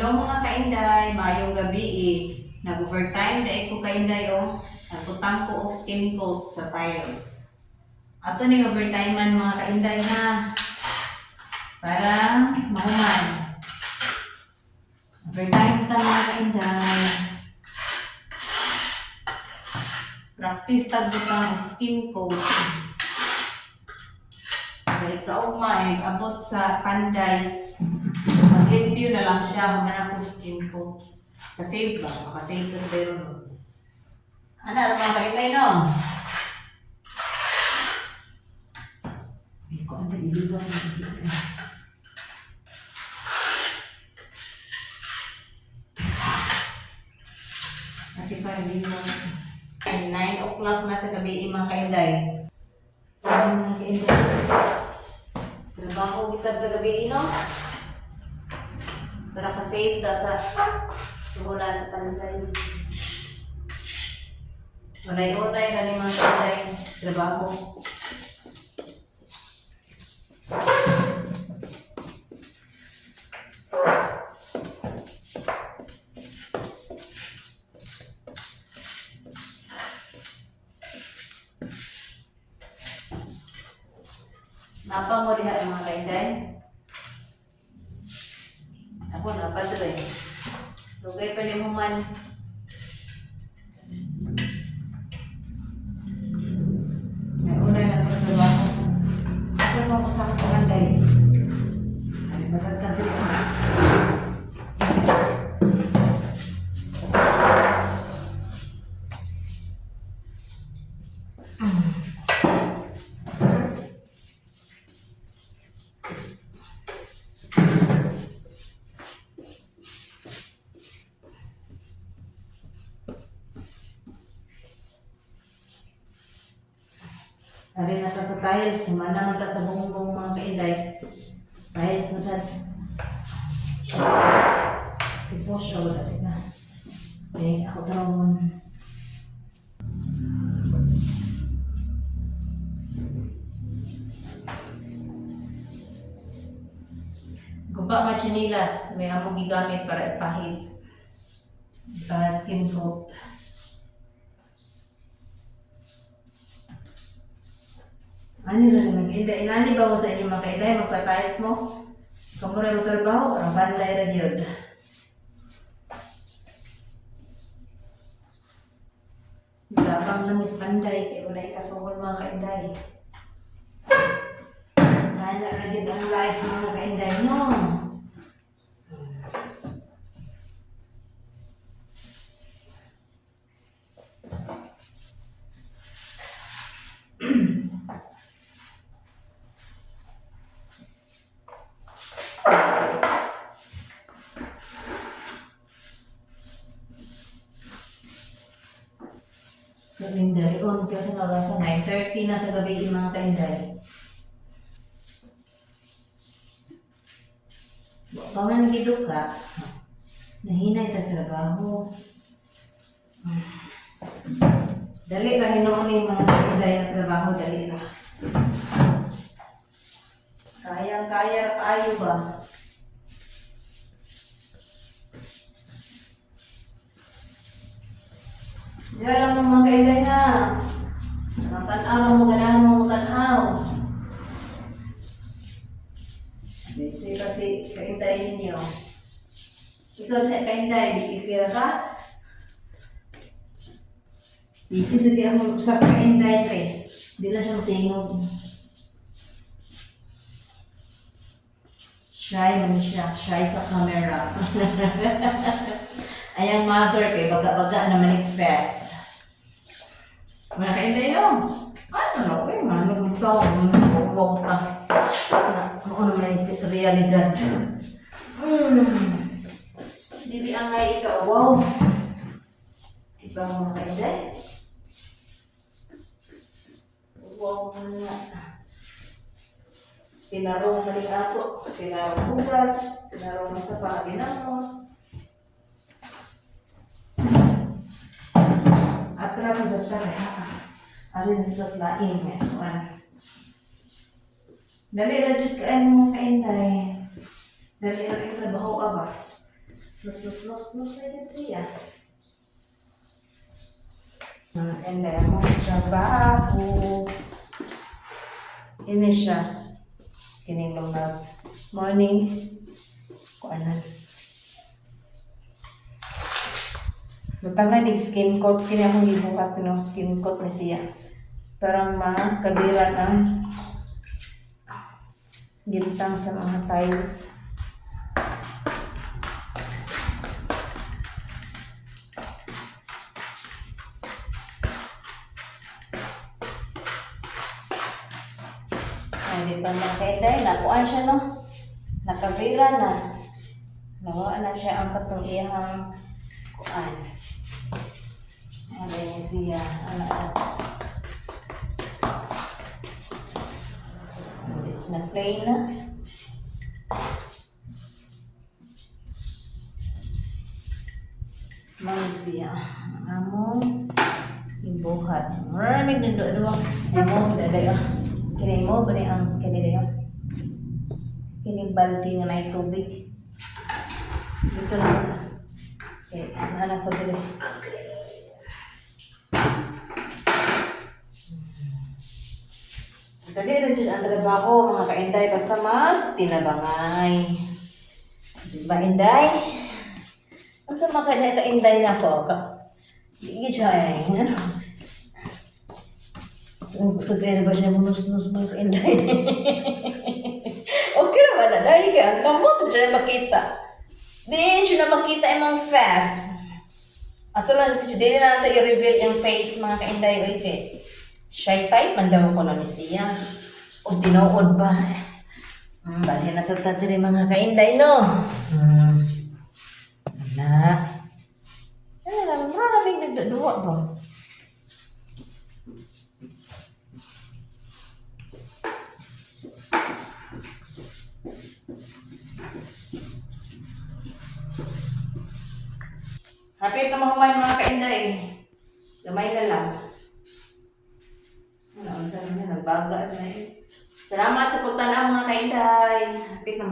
Hello mga kainday, mayong gabi eh. Nag-overtime dahil ko kainday nagputang ko og skin coat sa tiles. Ato ni overtime man mga kainday ha. Para mahuman. Overtime ta mga kainday. Practice tag butang og skin coat. Dahil kaugma abot sa panday. Mag-review na lang siya kung ako skin coat. Kasave ba? Makasave ka sa bayro mo. Ano mga kainday no? Hindi ko ano ibigay mo. Ati pa rin mo. 9 o'clock na sa gabi mga kainday. Mga kainday. Trabaho kita sa gabi no? Para ka-save ka sa sumulan sa panday. Unay-unay na ni mga kainday. Trabaho. Napa mo diha mga kainday? Ako napadre. Lugay pa ni mo man. May unay na trabaho. Asa mo ko sa kainday? Ay basad sa diri. Ari na ka sa tiles, mana man ka sa bungong mga kainday. Tiles na sa tipos siya wala na. Okay, ako taon. Guba nga chinilas, may among gigamit para ipahid. Para skin coat. Ano na naman, inani ba mo sa inyo mga kainday, magpa-tiles mo? Kung mo rin magtrabaho, ang panday rin yun. Gabang na mis panday, kaya wala ikasungol mga kainday. Ano na rin ang life mga kainday, no? Kainday, kasi na oras na 9:30 na sa gabi yung mga kainday. Paman gito ka, nahinay ta trabaho. Dali ra hinoon yung mga kainday na trabaho, dali ra. Kayang-kaya kaayo ba? Diyan lang mo mga kainday na. Tanaw mo, ganahan mo tanaw. Kasi kainday ninyo. Ikaw na kainday, dikikira ka? Sige ako sa kainday re. Hindi na siya matingog. Shy man siya. Shy sa camera. Ayang mother kay baga-baga na manifest. Mga kainday no? Ano na? Uy, nga nagutaw. Nagbukwang ka. Ano naman yung realidad? Hindi ang nga ikaw. Wow! Iba mga kainday? Wow nga. Tinarong na rin ako. Tinarong bukas. Tinarong sa pangabinamos. Atras sa tara. Arin sa slaing. Dali ra jud ka mo kainday. Dali ra trabaho ka ba? Los, na siya. And then, mo trabaho. Ini siya. Kini mga morning. Kuanan. Lutangan yung skin coat. Kini akong gibuhat ng skin coat na siya. Parang mga kabira ng gintang sa mga tiles. Ay, di pa makainday. Nakuan siya, no? Nakabira na. Nawa na siya ang katong iyang kuan. Ano niya siya. Na-play na. Mang siya. Among ibuhat. Maraming nando-ano. Imo, daday. Kini mo, ba ang kini dayo? Kini balde nga na tubig. Dito na sana. Okay, anak ko dili. So, dali rin dyan ang trabaho, mga kainday, basta magtinabangay. Diba, inday? Ang sa mga kainday na po, hindi siya eh. Gusto kayo ba siya munus-nus mga kainday? Okay naman na, dahil ka, ang kamot, siya na makita. Di, siya na makita yung mga fast. Ato lang, di na natin i-reveal yung face, mga kainday, okay. Shy type, mandaw ko na ni siya. O tinuod ba? Bali na sa tatiri mga kainday, no? Anak. Ano lang, maraming nagdaduwa ba? Hapit na mahuman mga kainday. Gamay na lang. Ano, saan na, nagbaga na eh. Salamat sa pagtanaw mga kainday. Hapit na